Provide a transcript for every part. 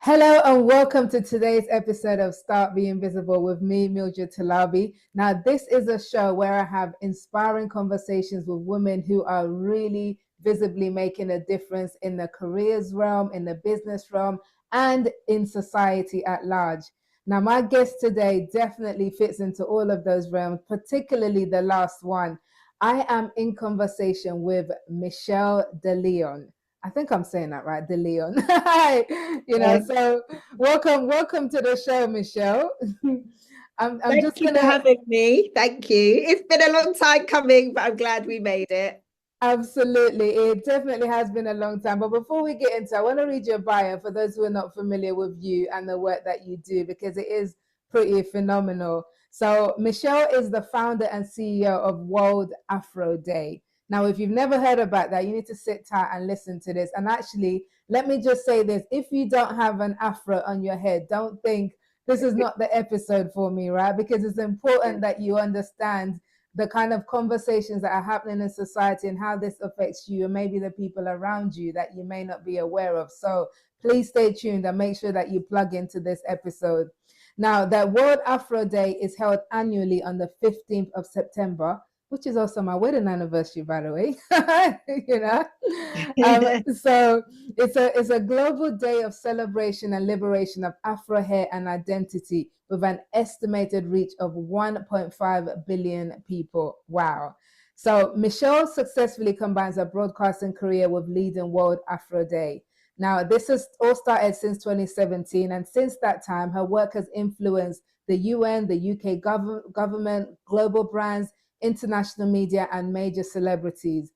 Hello and welcome to today's episode of Start Being Visible with me, Mildred. Now, this is a show where I have inspiring conversations with women who are really visibly making a difference in the careers realm, in the business realm, and in society at large. Now, my guest today definitely fits into all of those realms, particularly the last one. I am in conversation with Michelle De Leon. I think I'm saying that right, De Leon. So welcome to the show, Michelle. I'm Thank just you for gonna having me. Thank you. It's been a long time coming, but I'm glad we made it. Absolutely, it definitely has been a long time. But before we get into, I want to read your bio for those who are not familiar with you and the work that you do because it is pretty phenomenal. So Michelle is the founder and CEO of World Afro Day. Now, if you've never heard about that, you need to sit tight and listen to this. And actually, let me just say this: if you don't have an afro on your head, don't think this is not the episode for me, right? Because it's important that you understand the kind of conversations that are happening in society and how this affects you and maybe the people around you that you may not be aware of. So please stay tuned and make sure that you plug into this episode. Now, the World Afro Day is held annually on the 15th of September, which is also my wedding anniversary, by the way. you know, so it's a global day of celebration and liberation of Afro hair and identity with an estimated reach of 1.5 billion people. Wow. So Michelle successfully combines a broadcasting career with leading World Afro Day. Now, this has all started since 2017, and since that time, her work has influenced the UN, the UK government, global brands, international media, and major celebrities.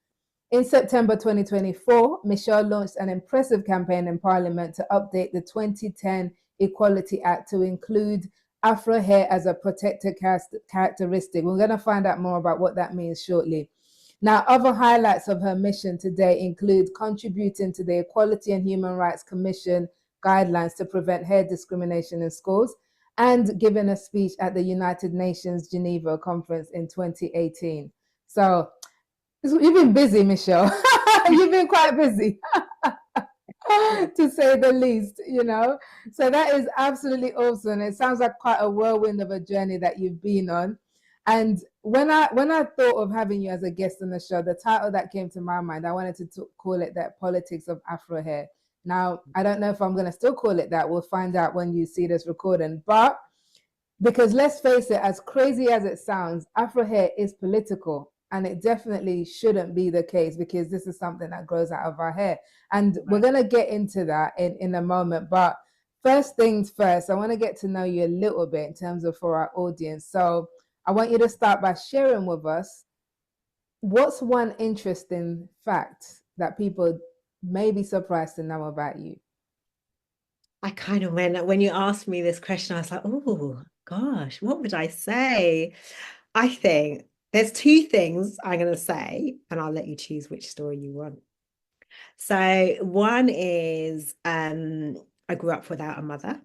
In September 2024, Michelle launched an impressive campaign in Parliament to update the 2010 Equality Act to include Afro hair as a protected characteristic. We're going to find out more about what that means shortly. Now, other highlights of her mission today include contributing to the Equality and Human Rights Commission guidelines to prevent hair discrimination in schools and giving a speech at the United Nations Geneva conference in 2018. So you've been busy, Michelle. You've been quite busy. To say the least. So that is absolutely awesome. It sounds like quite a whirlwind of a journey that you've been on. And when I thought of having you as a guest on the show, the title that came to my mind, I wanted to call it that politics of Afro hair. Now, I don't know if I'm going to still call it that. We'll find out when you see this recording. But because let's face it, as crazy as it sounds, Afro hair is political. And it definitely shouldn't be the case because this is something that grows out of our hair. And we're going to get into that in a moment. But first things first, I want to get to know you a little bit in terms of for our audience. So I want you to start by sharing with us what's one interesting fact that people may be surprised to know about you. I kind of when you asked me this question, I was like, oh gosh, what would I say? I think there's two things I'm going to say, and I'll let you choose which story you want. So one is I grew up without a mother,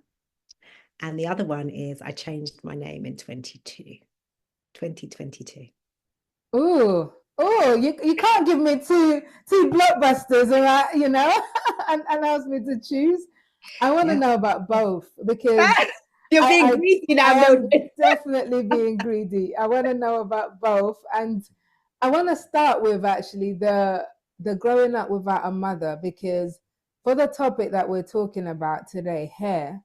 and the other one is I changed my name in 2022. You can't give me two blockbusters, all right, and ask me to choose. I want to know about both because You're being greedy now, I am Mildred. definitely being greedy. I want to know about both. And I want to start with actually the growing up without a mother, because for the topic that we're talking about today, hair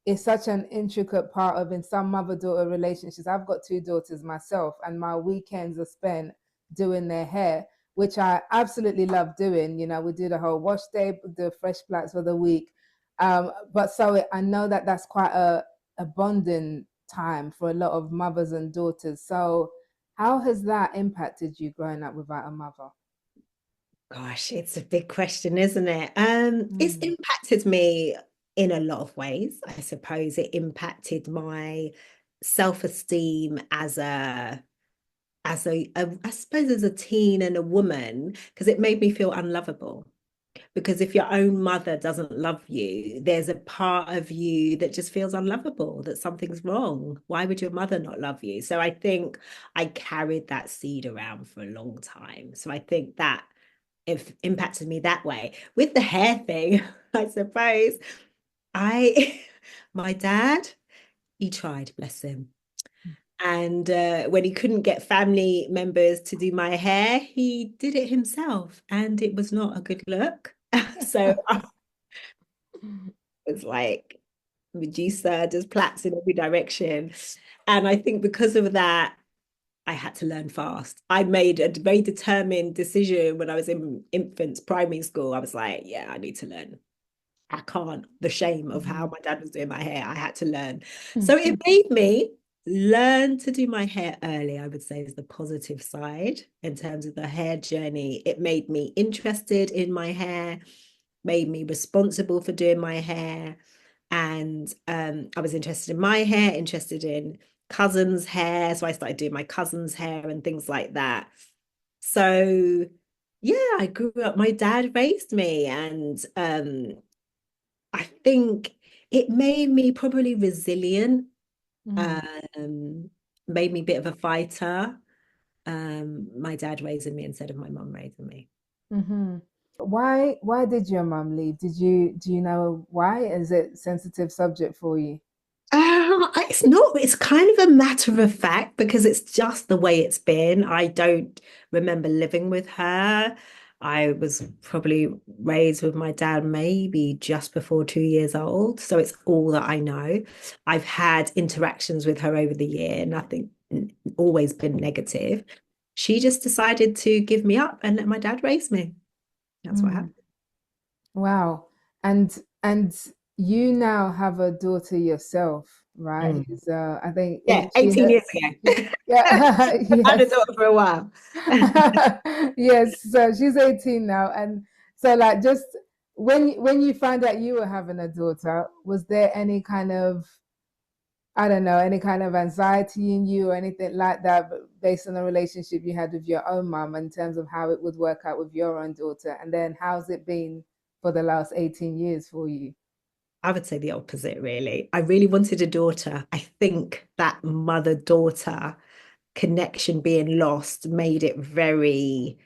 is such an intricate part of in some mother-daughter relationships. I've got two daughters myself, and my weekends are spent doing their hair, which I absolutely love doing. We do the whole wash day, the fresh plaits for the week. But so I know that that's quite a bonding time for a lot of mothers and daughters. So how has that impacted you growing up without a mother? Gosh, it's a big question, isn't it? It's impacted me in a lot of ways. I suppose it impacted my self-esteem I suppose as a teen and a woman, because it made me feel unlovable. Because if your own mother doesn't love you, there's a part of you that just feels unlovable, that something's wrong. Why would your mother not love you? So I think I carried that seed around for a long time. So I think that it impacted me that way. With the hair thing, I suppose I, my dad, he tried, bless him. And when he couldn't get family members to do my hair, he did it himself, and it was not a good look. So I was like, Medusa, just plaits in every direction. And I think because of that, I had to learn fast. I made a very determined decision when I was in infants, primary school. I was like, yeah, I need to learn. I can't, the shame of how my dad was doing my hair, I had to learn. So it made me learn to do my hair early, I would say is the positive side in terms of the hair journey. It made me interested in my hair, made me responsible for doing my hair. And I was interested in my hair, interested in cousins' hair. So I started doing my cousin's hair and things like that. So yeah, I grew up, my dad raised me, and I think it made me probably resilient, Mm, um, made me a bit of a fighter. My dad raising me instead of my mum raising me. mm-hmm. Why did your mom leave? Do you know why? Is it sensitive subject for you? It's not, it's kind of a matter of fact because it's just the way it's been. I don't remember living with her. I was probably raised with my dad maybe just before 2 years old. So it's all that I know. I've had interactions with her over the year, nothing, always been negative. She just decided to give me up and let my dad raise me. That's what Mm, happened. wow. And you now have a daughter yourself, right? Mm. Who's I think Yeah, she 18 years she's, ago. yeah, I've had a yes. daughter for a while. Yes, so she's 18 now. And so like just when you found out you were having a daughter, was there any kind of, I don't know, any kind of anxiety in you or anything like that, but based on the relationship you had with your own mum in terms of how it would work out with your own daughter? And then how's it been for the last 18 years for you? I would say the opposite, really. I really wanted a daughter. I think that mother-daughter connection being lost made it very,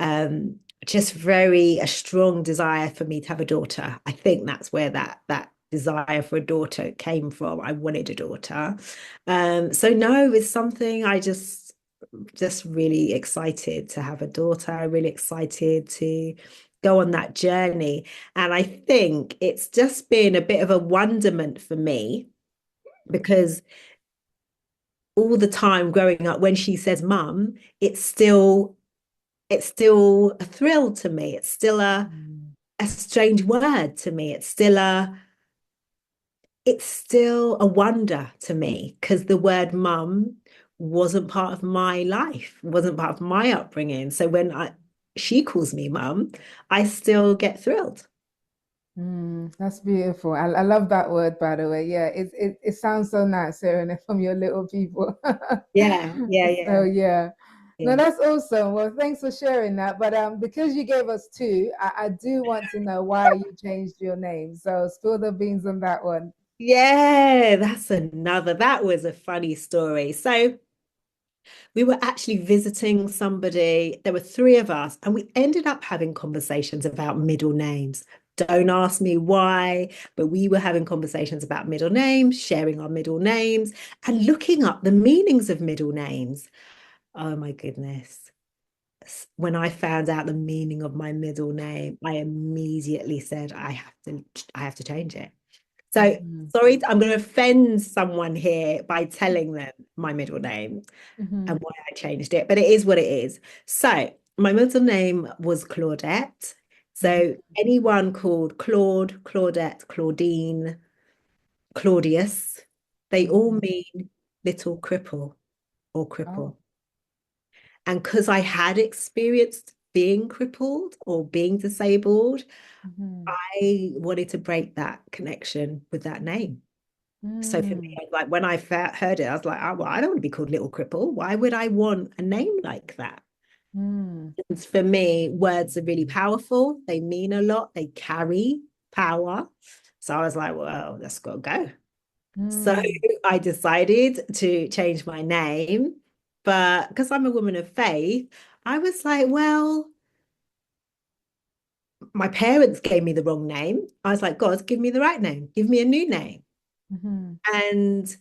um, just very a strong desire for me to have a daughter. I think that's where that desire for a daughter came from. I wanted a daughter. So no, it's something I just really excited to have a daughter, really excited to go on that journey. And I think it's just been a bit of a wonderment for me because all the time growing up, when she says mum, it's still a thrill to me. It's still Mm, a strange word to me. It's still a wonder to me because the word mum wasn't part of my life, wasn't part of my upbringing. So when she calls me mum, I still get thrilled. that's beautiful. I love that word, by the way. Yeah, it sounds so nice hearing it from your little people. Yeah, yeah, So yeah, yeah. No, yeah. that's awesome. Well, thanks for sharing that. But because you gave us two, I do want to know why you changed your name. So spill the beans on that one. Yeah, that was a funny story. So we were actually visiting somebody. There were three of us, and we ended up having conversations about middle names. Don't ask me why, but we were having conversations about middle names, sharing our middle names, and looking up the meanings of middle names. Oh my goodness. When I found out the meaning of my middle name, I immediately said, I have to change it. So Mhm, sorry, I'm going to offend someone here by telling them my middle name and mhm, why I changed it, but it is what it is. So my middle name was Claudette. mhm, So anyone called Claude, Claudette, Claudine, Claudius, they all mhm. mean little cripple or Oh. cripple. And because I had experienced being crippled or being disabled, Mhm, I wanted to break that connection with that name. So for me, mm, like when I heard it, I was like, oh, well, I don't want to be called Little Cripple. Why would I want a name like that? mm, And for me, words are really powerful. They mean a lot. They carry power. So I was like, well, let's go. So mm, I decided to change my name. But because I'm a woman of faith, I was like, well, my parents gave me the wrong name. I was like, God, give me the right name. Give me a new name. Mm-hmm. And,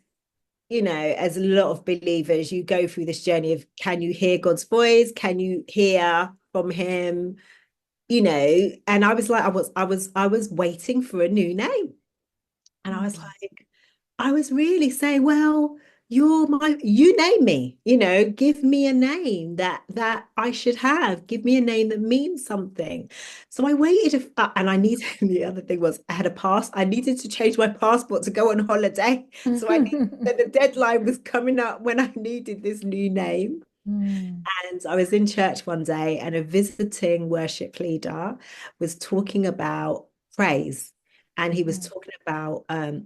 as a lot of believers, you go through this journey of, can you hear God's voice? Can you hear from him? And I was like, I was waiting for a new name. And I was like, I was really saying, well, you name me, give me a name that I should have. Give me a name that means something. So I waited, and I needed, the other thing was I needed to change my passport to go on holiday. So the deadline was coming up when I needed this new name. Mm. And I was in church one day, and a visiting worship leader was talking about praise. And he was talking about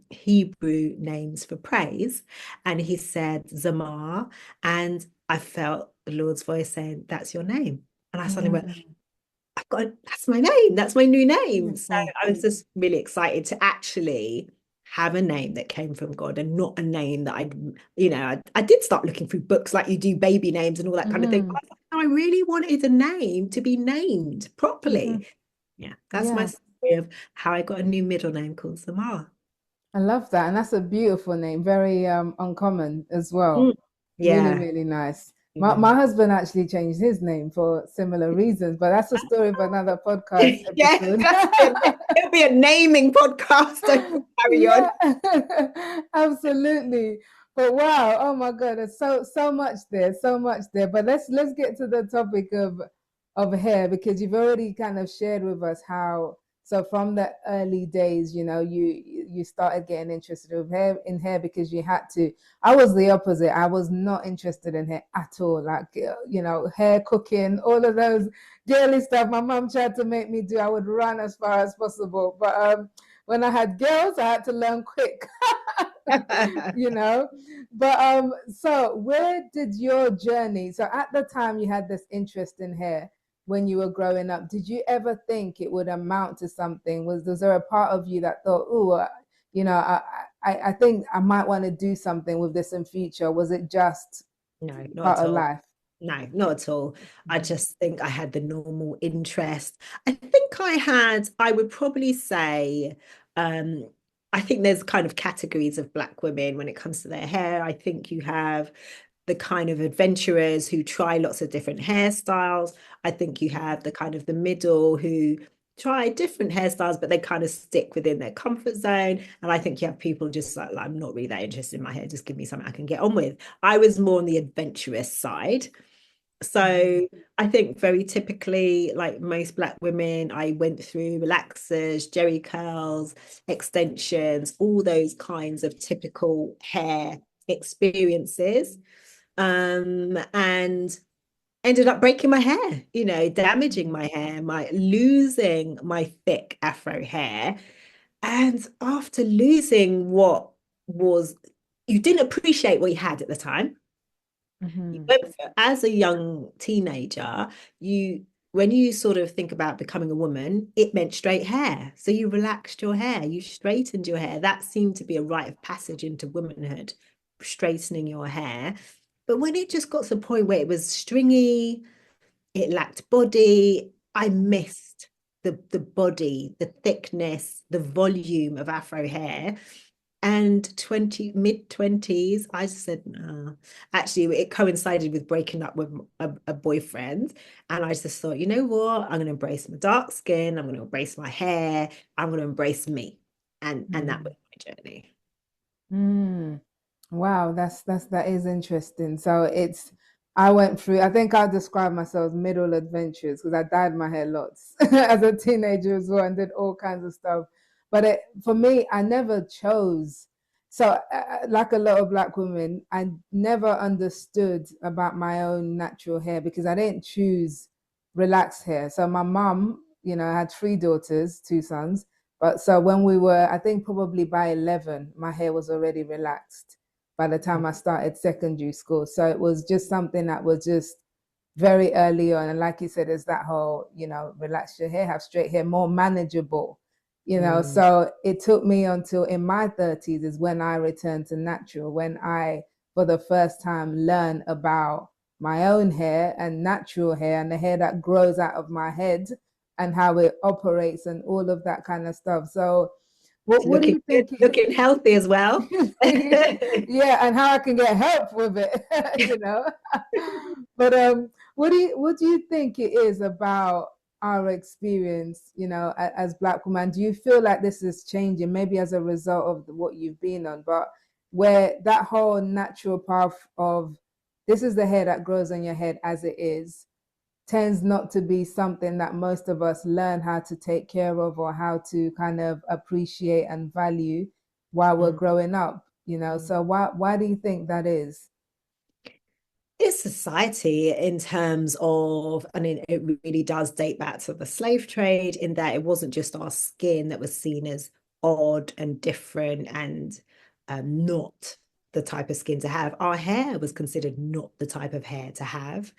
Hebrew names for praise. And he said Zamar. And I felt the Lord's voice saying, that's your name. And I suddenly went, Mm. that's my name. That's my new name. So Beautiful. I was just really excited to actually have a name that came from God, and not a name that I did start looking through books like you do, baby names and all that kind of thing. Mm-hmm. But I really wanted a name to be named Mm-hmm. properly. Yeah, that's my Yeah. story of how I got a new middle name called Samar. I love that. And that's a beautiful name, very uncommon as well. Mm. Really, Yeah. really nice. Yeah. My husband actually changed his name for similar reasons, but that's a story of another podcast Yeah, episode. it'll be a naming podcast. Carry on. Yeah, absolutely. But wow, oh my God, there's so much there, so much there. But let's get to the topic of hair, because you've already kind of shared with us how, so from the early days, you started getting interested in hair because you had to. I was the opposite. I was not interested in hair at all. Like, hair cooking, all of those girly stuff my mom tried to make me do, I would run as far as possible. But when I had girls, I had to learn quick. you know. But so where did your journey? So at the time you had this interest in hair when you were growing up. Did you ever think it would amount to something? Was there a part of you that thought, oh, I think I might want to do something with this in future? Was it just No, not part at of all. life? No, not at all. I just think I had the normal interest. I would probably say, um, I think there's kind of categories of Black women when it comes to their hair. I think you have the kind of adventurers who try lots of different hairstyles. I think you have the kind of the middle who try different hairstyles, but they kind of stick within their comfort zone. And I think you have people just like, I'm not really that interested in my hair. Just give me something I can get on with. I was more on the adventurous side. So I think very typically, like most Black women, I went through relaxers, jerry curls, extensions, all those kinds of typical hair experiences. And ended up breaking my hair, damaging my hair, losing my thick afro hair. And after losing what was, you didn't appreciate what you had at the time. You Mm-hmm. went for, as a young teenager, when you sort of think about becoming a woman, it meant straight hair. So you relaxed your hair, you straightened your hair. That seemed to be a rite of passage into womanhood, straightening your hair. But when it just got to the point where it was stringy, it lacked body, I missed the body, the thickness, the volume of afro hair. And mid 20s, I said, no. Actually, it coincided with breaking up with a boyfriend. And I just thought, you know what? I'm going to embrace my dark skin. I'm going to embrace my hair. I'm going to embrace me. And that was my journey. Mm. Wow, that is interesting. So I went through, I think I'll describe myself as middle adventures because I dyed my hair lots as a teenager as well and did all kinds of stuff. But for me, I never chose. So like a lot of Black women, I never understood about my own natural hair because I didn't choose relaxed hair. So my mom, I had three daughters, two sons. But so when we were, I think probably by 11, my hair was already relaxed by the time I started secondary school. So it was just something that was just very early on. And like you said, it's that whole, relax your hair, have straight hair, more manageable, Mm. So it took me until in my 30s is when I returned to natural, when I, for the first time, learned about my own hair and natural hair and the hair that grows out of my head and how it operates and all of that kind of stuff. So what do Looking you good, think looking healthy as well. yeah, and how I can get help with it, you know. But what do you think it is about our experience, you know, as Black women? Do you feel like this is changing, maybe as a result of what you've been on, but where that whole natural path of this is the hair that grows on your head as it is tends not to be something that most of us learn how to take care of or how to kind of appreciate and value while we're Mm. growing up, you know. So why do you think that is? It's society in terms of, I mean, it really does date back to the slave trade in that it wasn't just our skin that was seen as odd and different and not the type of skin to have. Our hair was considered not the type of hair to have.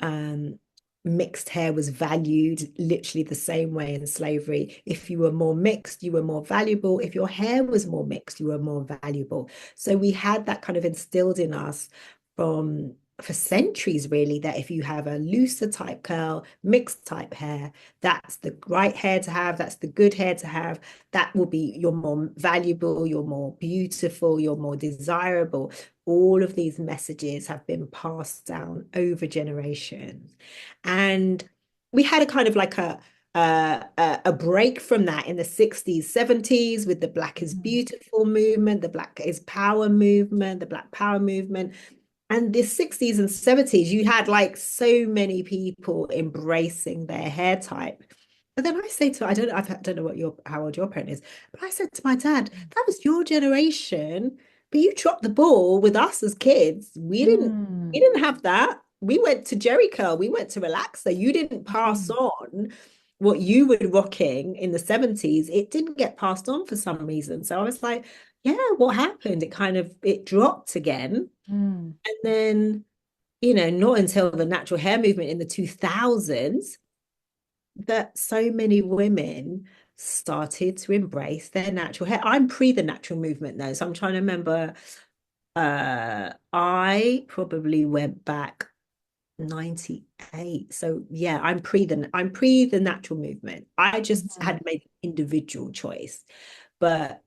Um, Mixed hair was valued literally the same way in slavery. If you were more mixed, you were more valuable. If your hair was more mixed, you were more valuable. So we had that kind of instilled in us from for centuries, really, that if you have a looser type curl, mixed type hair, that's the right hair to have, that's the good hair to have, that will be, you're more valuable, you're more beautiful, you're more desirable. All of these messages have been passed down over generations. And we had a kind of like a break from that in the 60s, 70s with the Black is Mm. Beautiful movement, the Black is Power movement, the Black Power movement. And the 60s and 70s, you had like so many people embracing their hair type. But then I say to, I don't know what your how old your parent is, but I said to my dad, that was your generation, but you dropped the ball with us as kids. We Mm. didn't have that. We went to Jerry Curl, we went to Relaxer. You didn't pass Mm. on what you were rocking in the 70s. It didn't get passed on for some reason. So I was like, yeah, what happened? It kind of it dropped again. Mm. And then, you know, not until the natural hair movement in the 2000s that so many women started to embrace their natural hair. I'm pre the natural movement though, so I'm trying to remember. I probably went back 98. So yeah, I'm pre the natural movement. I just Mhm. had made an individual choice. But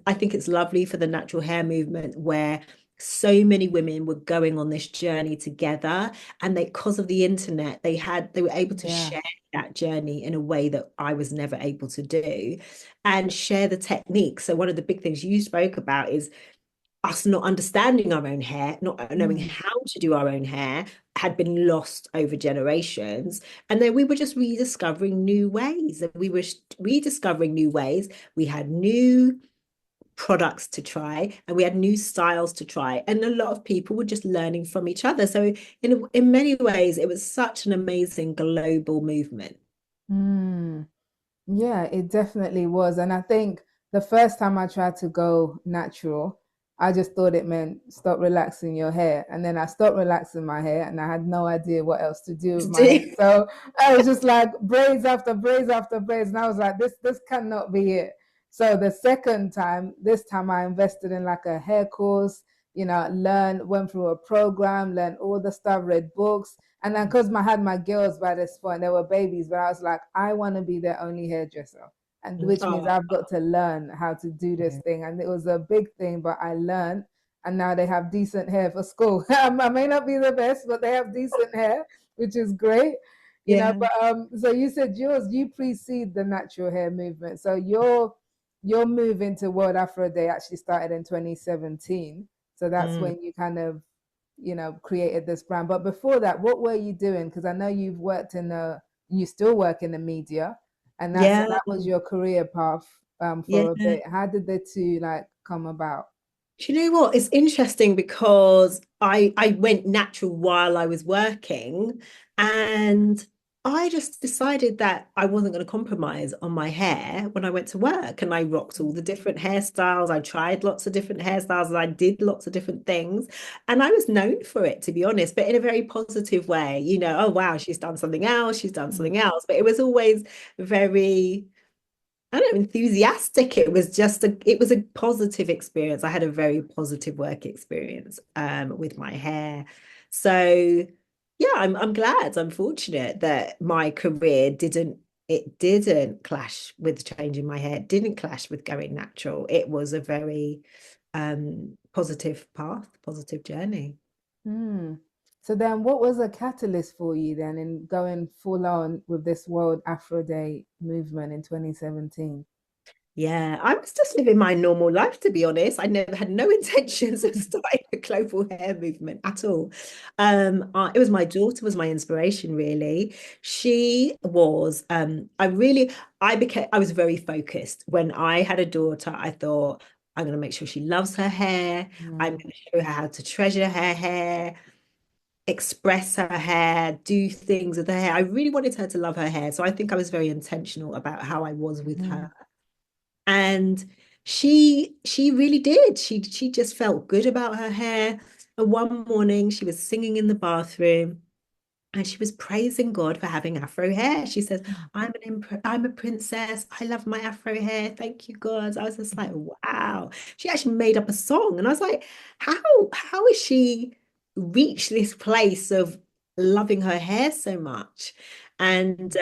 I think it's lovely for the natural hair movement where so many women were going on this journey together, and they, because of the internet, they were able to Yeah. share that journey in a way that I was never able to do, and share the techniques. So one of the big things you spoke about is us not understanding our own hair, not knowing Mm. how to do our own hair, had been lost over generations. And then we were just rediscovering new ways. And we were rediscovering new ways. We had new products to try and we had new styles to try. And a lot of people were just learning from each other. So in many ways, it was such an amazing global movement. Mm. Yeah, it definitely was. And I think the first time I tried to go natural, I just thought it meant stop relaxing your hair. And then I stopped relaxing my hair and I had no idea what else to do with my hair. So I was just like braids after braids after braids. And I was like, this cannot be it. So the second time, this time I invested in like a hair course, you know, went through a program, learned all the stuff, read books. And then because I had my girls by this point, they were babies, but I was like, I want to be their only hairdresser. And which means Oh, I've got to learn how to do this thing. And it was a big thing, but I learned. And now they have decent hair for school. I may not be the best, but they have decent hair, which is great. You know, yeah. but so you said you precede the natural hair movement. So your move into World Afro Day actually started in 2017. So that's Mm. when you kind of created this brand. But before that, what were you doing? Because I know you still work in the media, and Yeah. that was your career path Yeah. for a bit. How did the two like come about? Do you know what? It's interesting because I went natural while I was working, and I just decided that I wasn't going to compromise on my hair when I went to work, and I rocked all the different hairstyles. I tried lots of different hairstyles and I did lots of different things, and I was known for it, to be honest, but in a very positive way. You know, oh wow, she's done something else, she's done Mm. something else, but it was always very, I don't know, enthusiastic. It was a positive experience. I had a very positive work experience with my hair. So yeah, I'm glad, I'm fortunate that my career didn't it didn't clash with changing my hair, it didn't clash with going natural. It was a very positive path, positive journey. Mm. So then what was a catalyst for you then in going full on with this World Afro Day movement in 2017? Yeah, I was just living my normal life, to be honest. I never had no intentions of starting a global hair movement at all. It was my daughter was my inspiration, really. She was, I was very focused. When I had a daughter, I thought, I'm going to make sure she loves her hair. I'm Mm, going to show her how to treasure her hair, express her hair, do things with her hair. I really wanted her to love her hair. So I think I was very intentional about how I was with mm, her. And she really did. She just felt good about her hair. And one morning she was singing in the bathroom and she was praising God for having afro hair. She says, I'm a princess. I love my afro hair. Thank you, God. I was just like, wow. She actually made up a song. And I was like, how how is she reached this place of loving her hair so much? And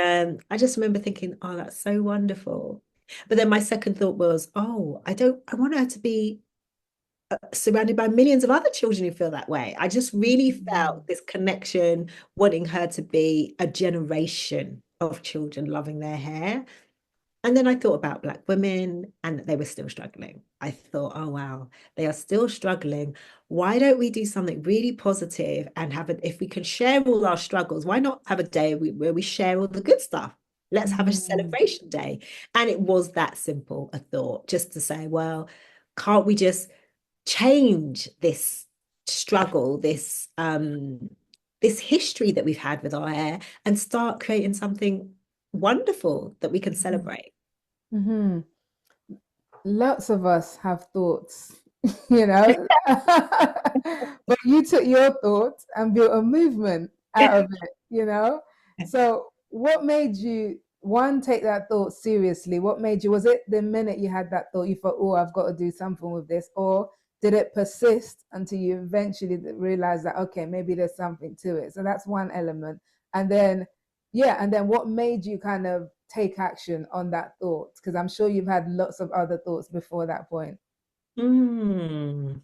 I just remember thinking, oh, that's so wonderful. But then my second thought was, oh, I want her to be surrounded by millions of other children who feel that way. I just really mm, felt this connection, wanting her to be a generation of children loving their hair. And then I thought about Black women and they were still struggling. I thought, oh, wow, they are still struggling. Why don't we do something really positive and have it? If we can share all our struggles, why not have a day where we share all the good stuff? Let's have a mm, celebration day. And it was that simple a thought, just to say, well, can't we just change this struggle, this history that we've had with our hair and start creating something wonderful that we can mm, celebrate. mhm. Lots of us have thoughts, you know, but you took your thoughts and built a movement out of it, you know. So, what made you one take that thought seriously? What made you, was it the minute you had that thought you thought, oh, I've got to do something with this, or did it persist until you eventually realized that okay, maybe there's something to it? So that's one element, and then yeah, and then what made you kind of take action on that thought? Because I'm sure you've had lots of other thoughts before that point. Mm.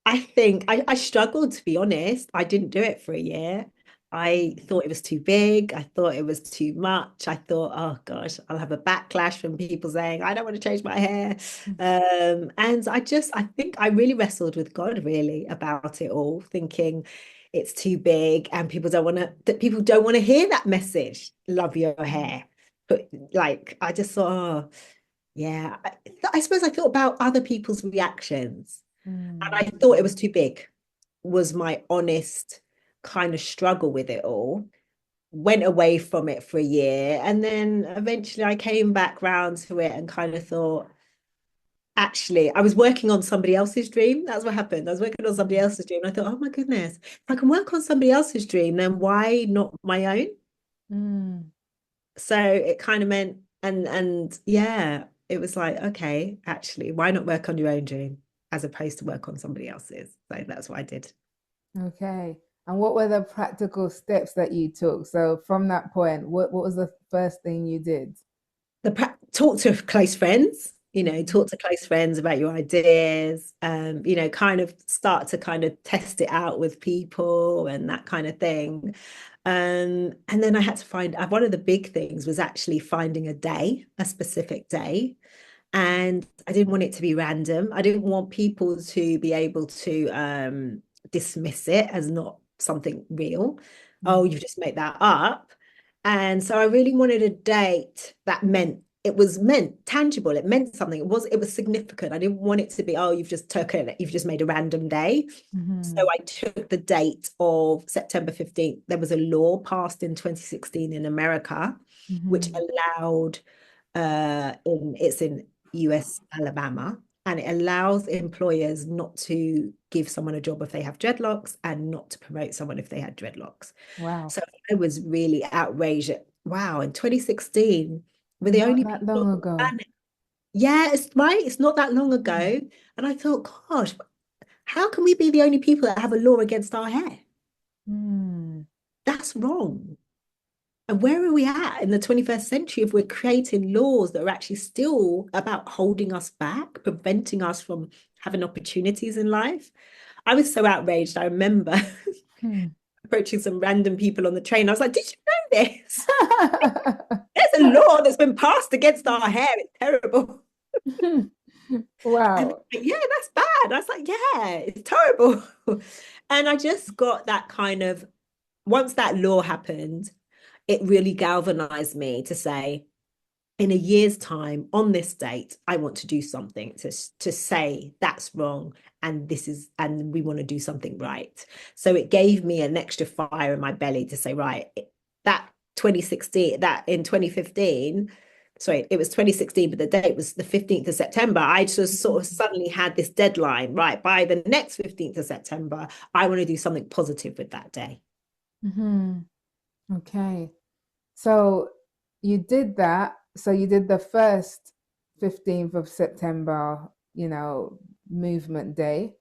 I think I struggled, to be honest. I didn't do it for a year. I thought it was too big. I thought it was too much. I thought, oh gosh, I'll have a backlash from people saying, I don't want to change my hair. And I think I really wrestled with God really about it all, thinking it's too big and that people don't want to hear that message, love your hair. But like, I just thought, oh, yeah. I suppose I thought about other people's reactions. And Mm, I thought it was too big, was my honest kind of struggle with it all. Went away from it for a year. And then eventually I came back round to it and kind of thought, actually, I was working on somebody else's dream. That's what happened. I was working on somebody else's dream. And I thought, oh my goodness, if I can work on somebody else's dream, then why not my own? mm. So it kind of meant, and yeah, it was like, okay, actually, why not work on your own dream as opposed to work on somebody else's? So that's what I did. Okay. And what were the practical steps that you took? So from that point, what was the first thing you did? Talk to close friends, Mhm. talk to close friends about your ideas, kind of start to kind of test it out with people and that kind of thing. And then I had to one of the big things was actually finding a specific day. And I didn't want it to be random. I didn't want people to be able to dismiss it as not something real. Oh, Mm, you just made that up. And so I really wanted a date that meant tangible. It meant something. It was significant. I didn't want it to be, oh, you've just made a random day. So mhm, I took the date of September 15th. There was a law passed in 2016 in America, which mhm, allowed it's in US Alabama, and it allows employers not to give someone a job if they have dreadlocks and not to promote someone if they had dreadlocks. wow. So I was really outraged at, wow, in 2016, we're the Not only that people long on the ago. planet. Yeah, it's right. It's not that long Mm, ago. And I thought, gosh, how can we be the only people that have a law against our hair? mm, That's wrong. And where are we at in the 21st century if we're creating laws that are actually still about holding us back, preventing us from having opportunities in life? I was so outraged. I remember Hmm. approaching some random people on the train. I was like, did you know this? There's a law that's been passed against our hair. It's terrible. And Wow. yeah, that's bad. I was like, yeah, it's terrible. And I just got that kind of, once that law happened, it really galvanized me to say, in a year's time, on this date, I want to do something to say that's wrong and this is, and we want to do something right. So it gave me an extra fire in my belly to say, right, that 2016, that in 2015, sorry, it was 2016, but the date was the 15th of September. I just sort of suddenly had this deadline, right? By the next 15th of September, I want to do something positive with that day. Hmm. Okay. So you did that. So you did the first 15th of September, movement day.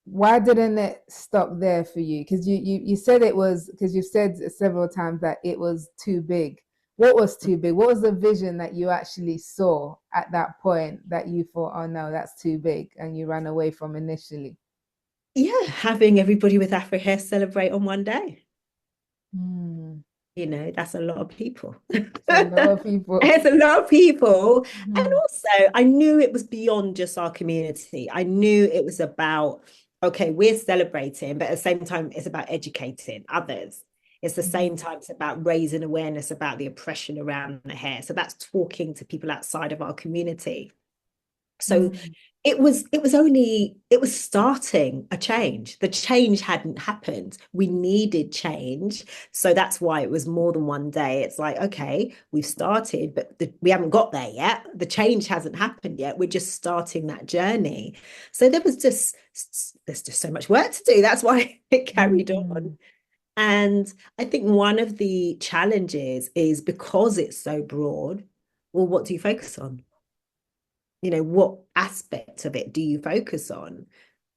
Why didn't it stop there for you? Because you said it was, because you've said several times that it was too big. What was too big? What was the vision that you actually saw at that point that you thought, oh no, that's too big, and you ran away from initially? Yeah, having everybody with Afro hair celebrate on one day. Hmm. That's a lot of people. So a lot of people. It's a lot of people. And Hmm. also, I knew it was beyond just our community. I knew it was about, okay, we're celebrating, but at the same time, it's about educating others. It's the same Hmm. time, it's about raising awareness about the oppression around the hair. So that's talking to people outside of our community. So Hmm. it was starting a change. The change hadn't happened. We needed change. So that's why it was more than one day. It's like, okay, we've started, but we haven't got there yet. The change hasn't happened yet. We're just starting that journey. So there's just so much work to do. That's why it carried on. Hmm. And I think one of the challenges is because it's so broad, well, what do you focus on? What aspect of it do you focus on?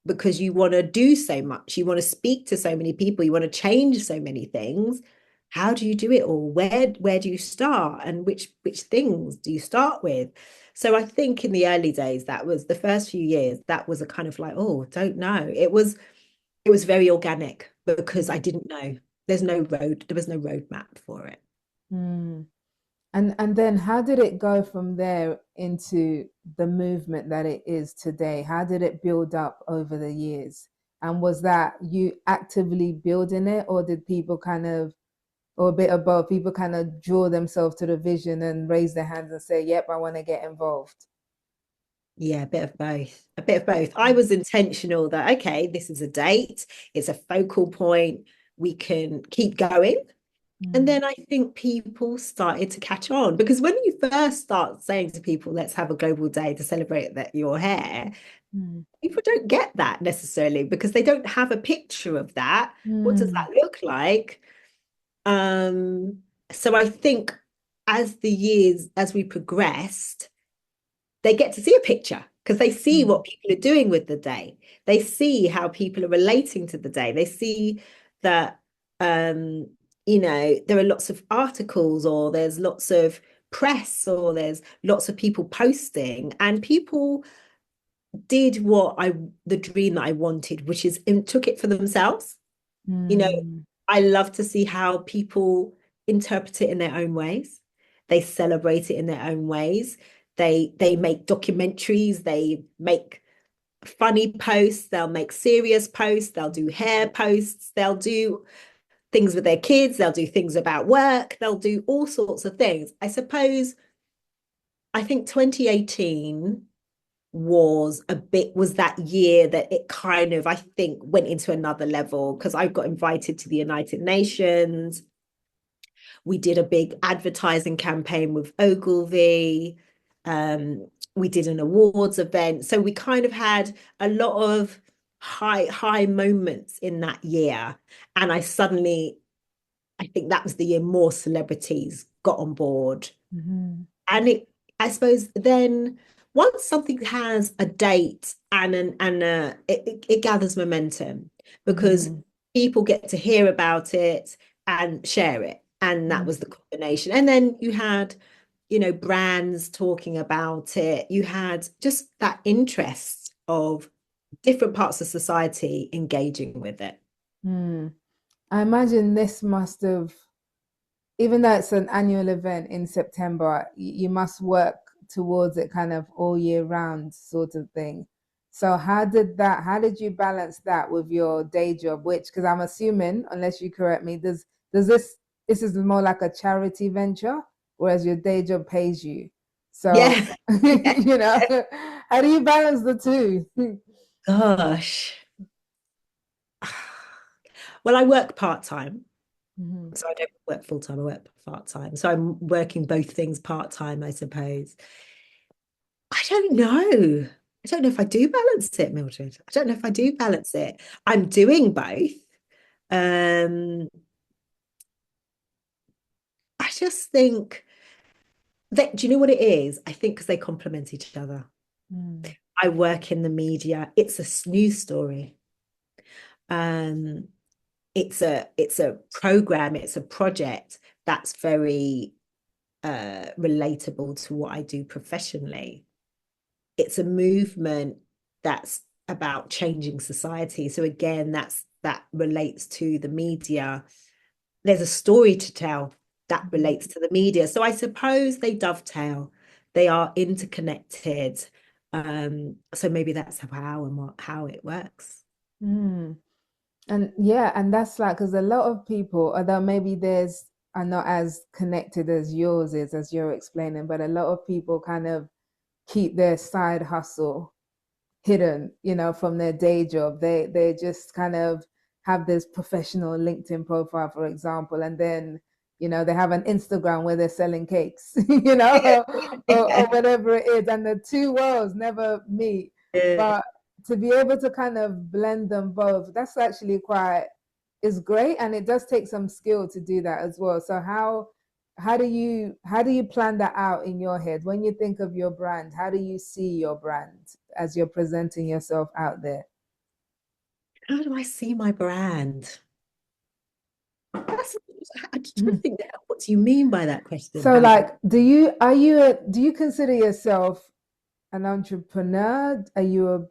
Because you want to do so much, you want to speak to so many people, you want to change so many things. How do you do it all? Where do you start, and which things do you start with? So I think in the early days, that was the first few years, that was a kind of like, oh, don't know. It was very organic because I didn't know. There was no roadmap for it. Hmm. And then how did it go from there into the movement that it is today? How did it build up over the years? And was that you actively building it, or did people kind of, or a bit of both, people kind of draw themselves to the vision and raise their hands and say, yep, I want to get involved? Yeah, a bit of both. A bit of both. I was intentional that, okay, this is a date, it's a focal point, we can keep going. And Mm, then I think people started to catch on because when you first start saying to people, let's have a global day to celebrate your hair, mm, people don't get that necessarily because they don't have a picture of that. What does mm, that look like? Um, so I think as we progressed, they get to see a picture because they see mm, what people are doing with the day. They see how people are relating to the day. They see that there are lots of articles or there's lots of press or there's lots of people posting and people did the dream that I wanted, which is and took it for themselves. You know, mm, I love to see how people interpret it in their own ways. They celebrate it in their own ways. They make documentaries, they make funny posts, they'll make serious posts, they'll do hair posts, they'll do things with their kids, they'll do things about work, they'll do all sorts of things. I think 2018 was that year that it kind of I think went into another level because I got invited to the United Nations. We did a big advertising campaign with Ogilvy. We did an awards event. So we kind of had a lot of high moments in that year. And I think that was the year more celebrities got on board. mhm, And I suppose then once something has a date it gathers momentum because mhm, people get to hear about it and share it. And that was the combination. And then you had, brands talking about it. You had just that interest of different parts of society engaging with it. Mm. I imagine this must have, even though it's an annual event in September, you must work towards it kind of all year round sort of thing. So how did you balance that with your day job, which, because I'm assuming, unless you correct me, does this is more like a charity venture, whereas your day job pays you. So, Yeah. Yeah. you know, how do you balance the two? Gosh. Well, I work part-time. Mhm. So I don't work full-time, I work part-time. So I'm working both things part-time, I suppose. I don't know. I don't know if I do balance it, Mildred. I don't know if I do balance it. I'm doing both. Um, I just think that, do you know what it is? I think because they complement each other. Mm. I work in the media. It's a news story. Um, it's a program, it's a project that's very relatable to what I do professionally. It's a movement that's about changing society. So again, that relates to the media. There's a story to tell that Mhm. relates to the media. So I suppose they dovetail. They are interconnected. So maybe that's how it works. Mm. And yeah, and that's like, because a lot of people, although maybe theirs are not as connected as yours is, as you're explaining, but a lot of people kind of keep their side hustle hidden, from their day job. They just kind of have this professional LinkedIn profile, for example, and then they have an Instagram where they're selling cakes, or whatever it is, and the two worlds never meet. Yeah. But to be able to kind of blend them both, that's actually quite is great, and it does take some skill to do that as well. So how do you plan that out in your head when you think of your brand? How do you see your brand as you're presenting yourself out there? How do I see my brand? That's, I'm just trying to Mhm. think now, what do you mean by that question? So How do like, do you consider yourself an entrepreneur? Are you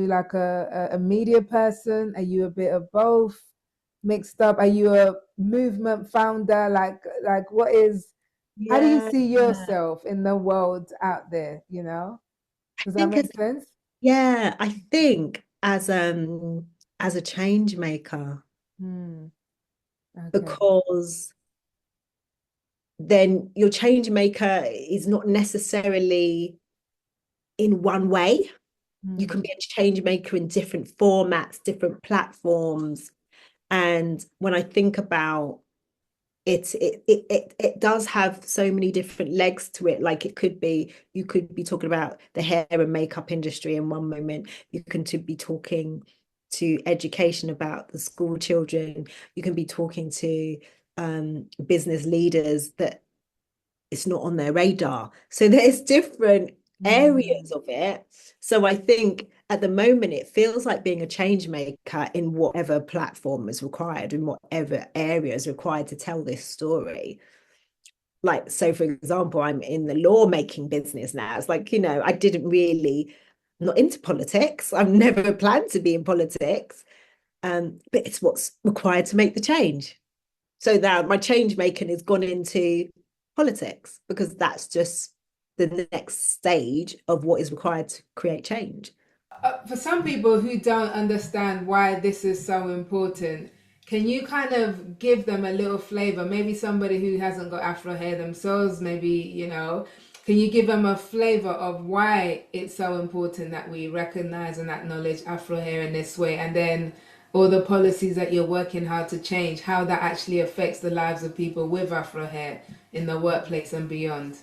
like a media person? Are you a bit of both mixed up? Are you a movement founder? Like how do you yeah, see yourself in the world out there, you know? I Does that think make sense? I think as a change maker, Hmm. Okay. because then your change maker is not necessarily in one way. You Hmm. can be a change maker in different formats, different platforms. And when I think about it does have so many different legs to it. Like you could be talking about the hair and makeup industry in one moment. You can to be talking to education about the school children. You can be talking to business leaders that it's not on their radar. So there's different Hmm. areas of it. So I think at the moment it feels like being a change maker in whatever platform is required, in whatever area is required to tell this story. Like, so for example, I'm in the lawmaking business now. It's like, I didn't really, I'm not into politics. I've never planned to be in politics. But it's what's required to make the change. So now my change making has gone into politics because that's just the next stage of what is required to create change. For some people who don't understand why this is so important, can you kind of give them a little flavor? Maybe somebody who hasn't got Afro hair themselves, maybe, can you give them a flavor of why it's so important that we recognize and acknowledge Afro hair in this way? And then all the policies that you're working hard to change, how that actually affects the lives of people with Afro hair in the workplace and beyond.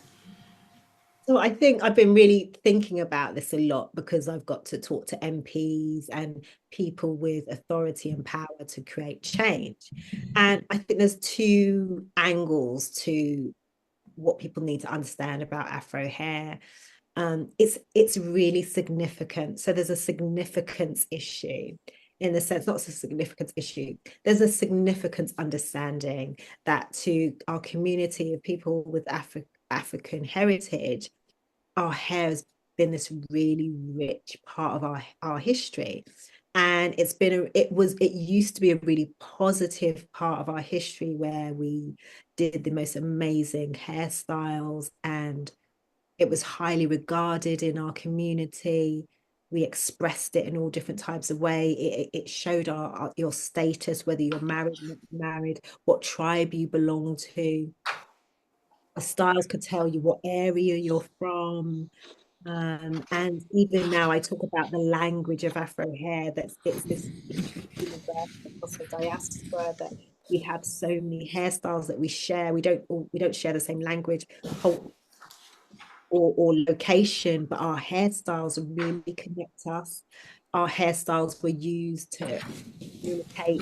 So I think I've been really thinking about this a lot because I've got to talk to MPs and people with authority and power to create change. And I think there's two angles to what people need to understand about Afro hair. It's really significant. So there's a significance issue. in the sense, not a significance issue. There's a significance understanding that to our community of people with African heritage, our hair has been this really rich part of our history. And it used to be a really positive part of our history where we did the most amazing hairstyles, and it was highly regarded in our community. We expressed it in all different types of way. It showed your status, whether you're married, not married, what tribe you belong to. The styles could tell you what area you're from. And even now, I talk about the language of Afro hair. It's this universe across the diaspora, that we have so many hairstyles that we share. We don't share the same language, or location, but our hairstyles really connect us. Our hairstyles were used to communicate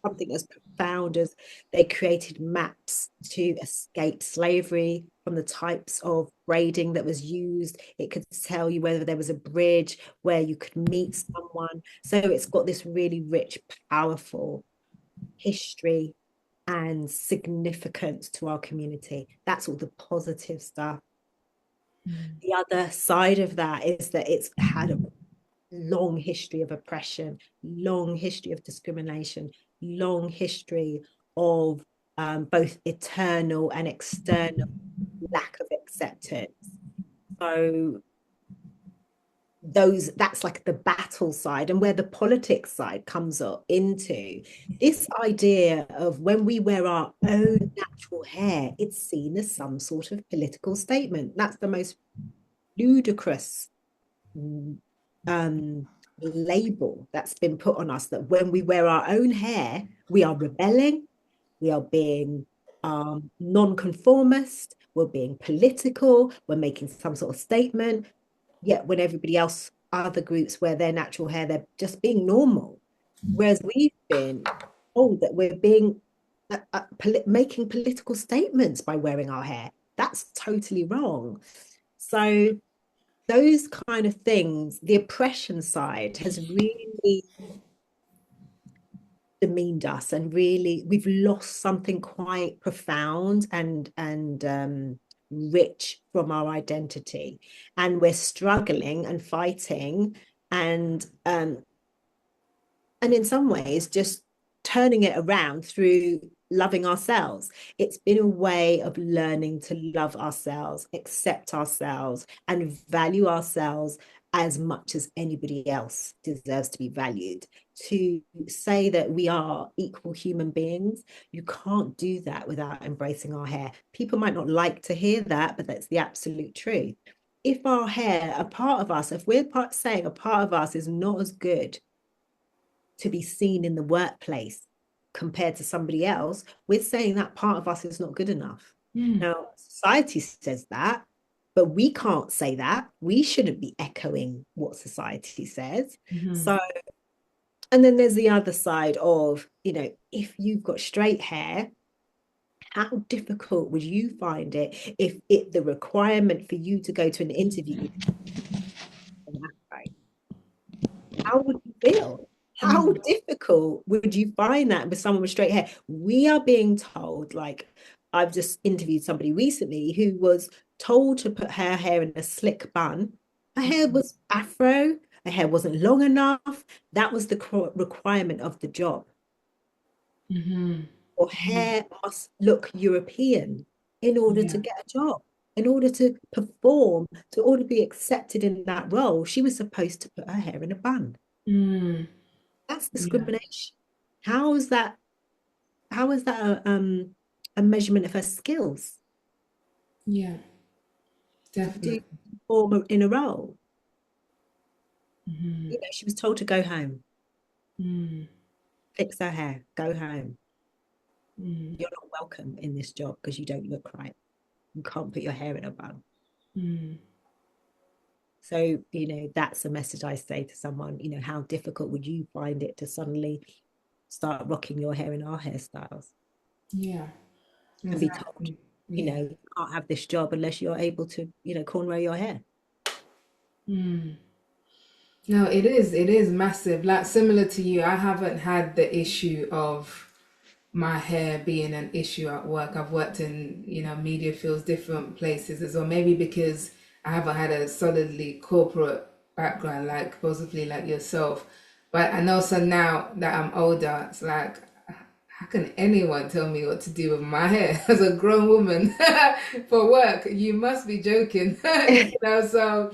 something as profound as they created maps to escape slavery from the types of braiding that was used. It could tell you whether there was a bridge where you could meet someone. So it's got this really rich, powerful history and significance to our community. That's all the positive stuff. The other side of that is that it's had a long history of oppression, long history of discrimination, long history of both eternal and external lack of acceptance. So that's like the battle side, and where the politics side comes up into this idea of when we wear our own natural hair, it's seen as some sort of political statement. That's the most ludicrous label that's been put on us, that when we wear our own hair, we are rebelling, we are being non-conformist, we're being political, we're making some sort of statement. Yet when everybody else, other groups wear their natural hair, they're just being normal. Whereas we've been told that we're being making political statements by wearing our hair. That's totally wrong. So those kind of things, the oppression side has really demeaned us, and really we've lost something quite profound and rich from our identity, and we're struggling and fighting, and in some ways just turning it around through loving ourselves. It's been a way of learning to love ourselves, accept ourselves, and value ourselves as much as anybody else deserves to be valued. To say that we are equal human beings, you can't do that without embracing our hair. People might not like to hear that, but that's the absolute truth. If our hair, a part of us, if we're saying a part of us is not as good to be seen in the workplace compared to somebody else, we're saying that part of us is not good enough. Now, society says that, but we can't say that. We shouldn't be echoing what society says. So, and then there's the other side of, if you've got straight hair, how difficult would you find it if the requirement for you to go to an interview, how would you feel? How difficult would you find that with someone with straight hair? We are being told, like, I've just interviewed somebody recently who was told to put her hair in a slick bun. Her hair was afro, her hair wasn't long enough. That was the requirement of the job. Or hair must look European in order to get a job, in order to perform, to order to be accepted in that role. She was supposed to put her hair in a bun. That's discrimination. How is that? How is that a measurement of her skills? Yeah, To do definitely. perform in a role. She was told to go home, fix her hair, go home. You're not welcome in this job because you don't look right. You can't put your hair in a bun. So, that's a message I say to someone, how difficult would you find it to suddenly start rocking your hair in our hairstyles? Yeah, And be told, exactly. Yeah. you can't have this job unless you're able to, cornrow your hair. No, it is massive. Like similar to you, I haven't had the issue of my hair being an issue at work. I've worked in, media fields, different places as well. Maybe because I haven't had a solidly corporate background, like possibly like yourself. But and also now that I'm older, it's like, how can anyone tell me what to do with my hair as a grown woman for work? You must be joking. So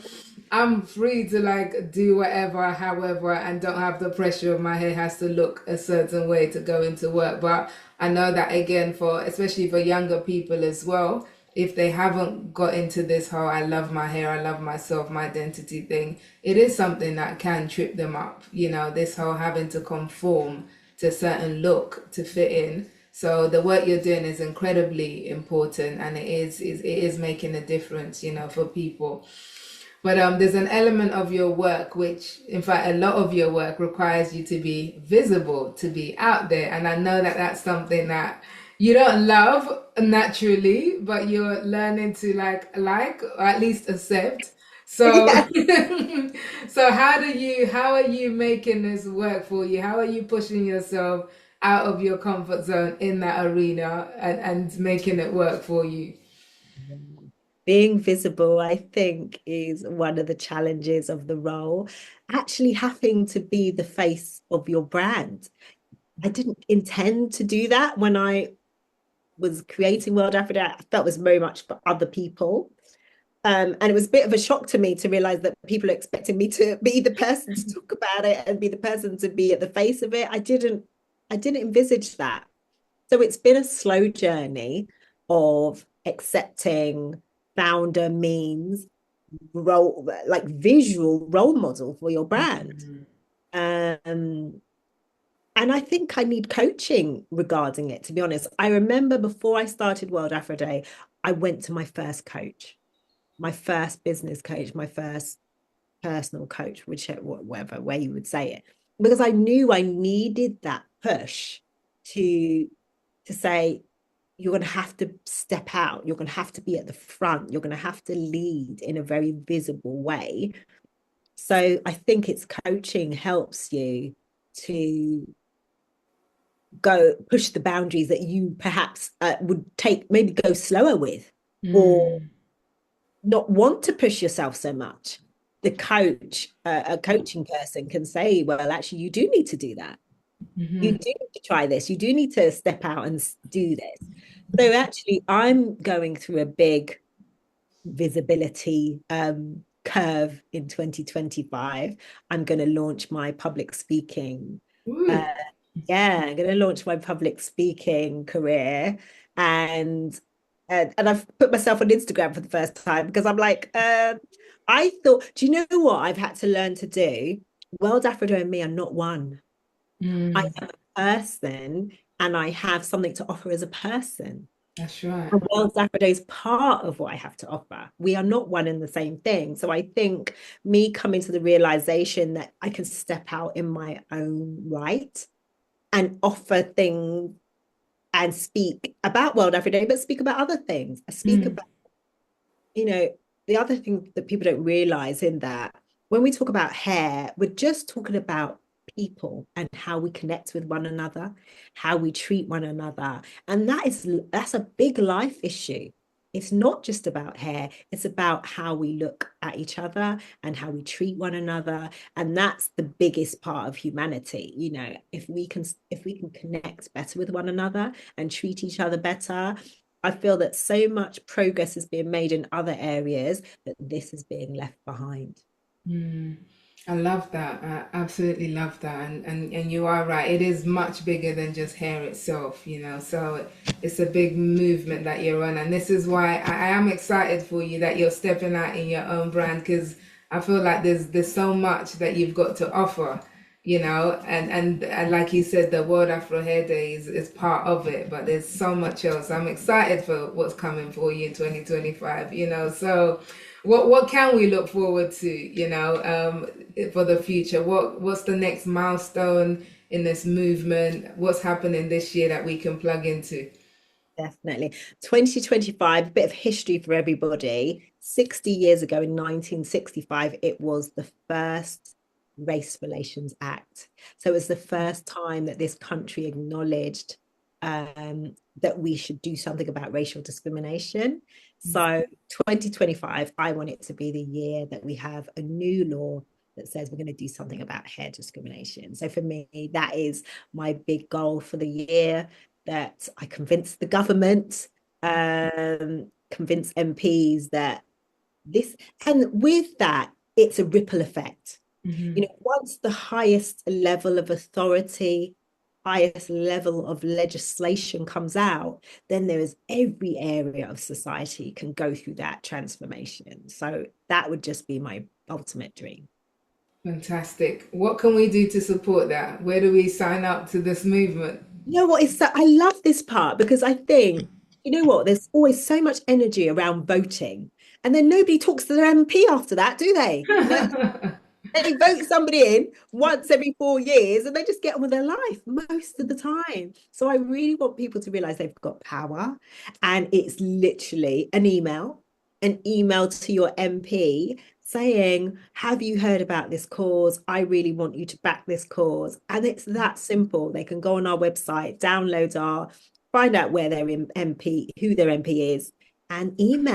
I'm free to like do whatever, however, and don't have the pressure of my hair has to look a certain way to go into work. But I know that again, for especially for younger people as well, if they haven't got into this whole I love my hair, I love myself, my identity thing, it is something that can trip them up. This whole having to conform to a certain look to fit in. So the work you're doing is incredibly important, and it is making a difference, for people. But there's an element of your work which, in fact, a lot of your work requires you to be visible, to be out there. And I know that that's something that you don't love naturally, but you're learning to like, or at least accept. So, Yeah. so how are you making this work for you? How are you pushing yourself out of your comfort zone in that arena and making it work for you? Being visible, I think, is one of the challenges of the role. Actually, having to be the face of your brand. I didn't intend to do that when I was creating World Afro. I felt it was very much for other people. And it was a bit of a shock to me to realize that people are expecting me to be the person to talk about it and be the person to be at the face of it. I didn't envisage that. So it's been a slow journey of accepting founder means role, like visual role model for your brand. Um, and I think I need coaching regarding it, to be honest. I remember before I started World Afro Day, I went to my first coach, my first business coach, my first personal coach, whichever, whatever way you would say it, because I knew I needed that push to say, you're going to have to step out. You're going to have to be at the front. You're going to have to lead in a very visible way. So I think it's coaching helps you to go push the boundaries that you perhaps would take, maybe go slower with, or Mm, not want to push yourself so much. The coach, a coaching person can say, well, actually, you do need to do that. You do need to try this. You do need to step out and do this. So actually, I'm going through a big visibility curve in 2025. I'm going to launch my public speaking. Uh, mm. yeah, I'm going to launch my public speaking career, and and I've put myself on Instagram for the first time because I'm like, I thought, do you know what I've had to learn to do? World Afro and me are not one. I Mm, am a person, and I have something to offer as a person. that's right. And World Afro is part of what I have to offer. We are not one and the same thing. So I think me coming to the realization that I can step out in my own right and offer things and speak about World Afro Day, but speak about other things. I speak Mm, about, you know, the other thing that people don't realize in that when we talk about hair, we're just talking about people and how we connect with one another, how we treat one another. And that's a big life issue. It's not just about hair, it's about how we look at each other and how we treat one another. And that's the biggest part of humanity. If we can connect better with one another and treat each other better, I feel that so much progress is being made in other areas that this is being left behind. mm. I love that. I absolutely love that. And you are right. It is much bigger than just hair itself. So it's a big movement that you're on. And this is why I am excited for you that you're stepping out in your own brand because I feel like there's so much that you've got to offer. And like you said, the World Afro Hair Day is part of it, but there's so much else. I'm excited for what's coming for you in 2025. So what can we look forward to, for the future? What's the next milestone in this movement? What's happening this year that we can plug into? Definitely. 2025, a bit of history for everybody. 60 years ago in 1965, it was the first Race Relations Act. So it was the first time that this country acknowledged that we should do something about racial discrimination. So 2025, I want it to be the year that we have a new law that says we're going to do something about hair discrimination. So for me, that is my big goal for the year, that I convince the government, convince MPs that this, and with that, it's a ripple effect. Mm-hmm. You know, once the highest level of authority, highest level of legislation comes out, then there is every area of society can go through that transformation. So that would just be my ultimate dream. Fantastic. What can we do to support that? Where do we sign up to this movement? You know what is so, I love this part because I think, you know what, there's always so much energy around voting. And then nobody talks to their MP after that, do they? Like, they vote somebody in once every 4 years and they just get on with their life most of the time. So I really want people to realize they've got power, and it's literally an email to your MP saying, have you heard about this cause? I really want you to back this cause. And it's that simple. They can go on our website, find out where their MP, who their MP is, and use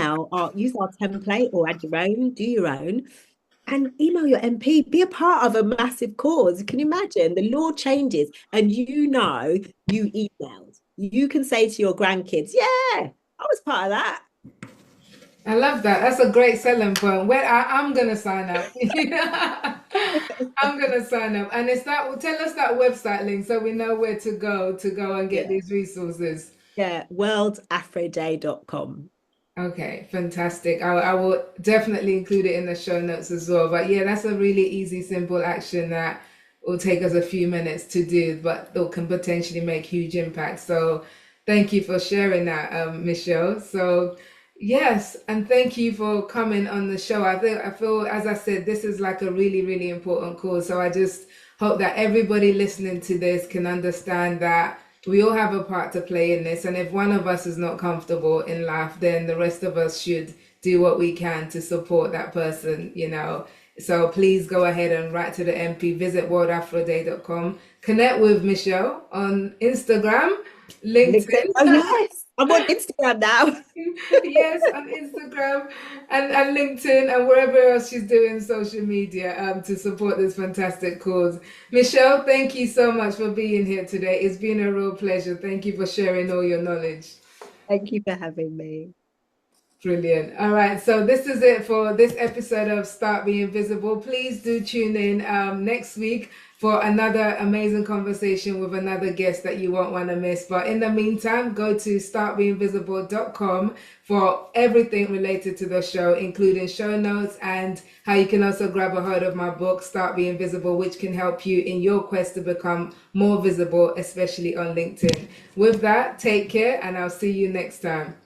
our template or add your own, do your own, and email your MP, be a part of a massive cause. Can you imagine? The law changes and you emailed. You can say to your grandkids, yeah, I was part of that. I love that. That's a great selling point. I'm gonna sign up. I'm gonna sign up. And tell us that website link so we know where to go and get Yeah. these resources. Yeah, worldafroday.com. Okay, fantastic. I will definitely include it in the show notes as well. But yeah, that's a really easy, simple action that will take us a few minutes to do, but that can potentially make huge impact. So thank you for sharing that, Michelle. So yes, and thank you for coming on the show. I feel, as I said, this is like a really, really important cause. So I just hope that everybody listening to this can understand that we all have a part to play in this. And if one of us is not comfortable in life, then the rest of us should do what we can to support that person, you know. So please go ahead and write to the MP, visit worldafroday.com, connect with Michelle on Instagram, LinkedIn. Oh, yes. I'm on Instagram now. Yes, on Instagram and LinkedIn and wherever else she's doing social media to support this fantastic cause. Michelle, thank you so much for being here today. It's been a real pleasure. Thank you for sharing all your knowledge. Thank you for having me. Brilliant. All right, so this is it for this episode of Start Being Visible. Please do tune in next week for another amazing conversation with another guest that you won't want to miss. But in the meantime, go to startbeinvisible.com for everything related to the show, including show notes and how you can also grab a hold of my book, Start Being Visible, which can help you in your quest to become more visible, especially on LinkedIn. With that, take care and I'll see you next time.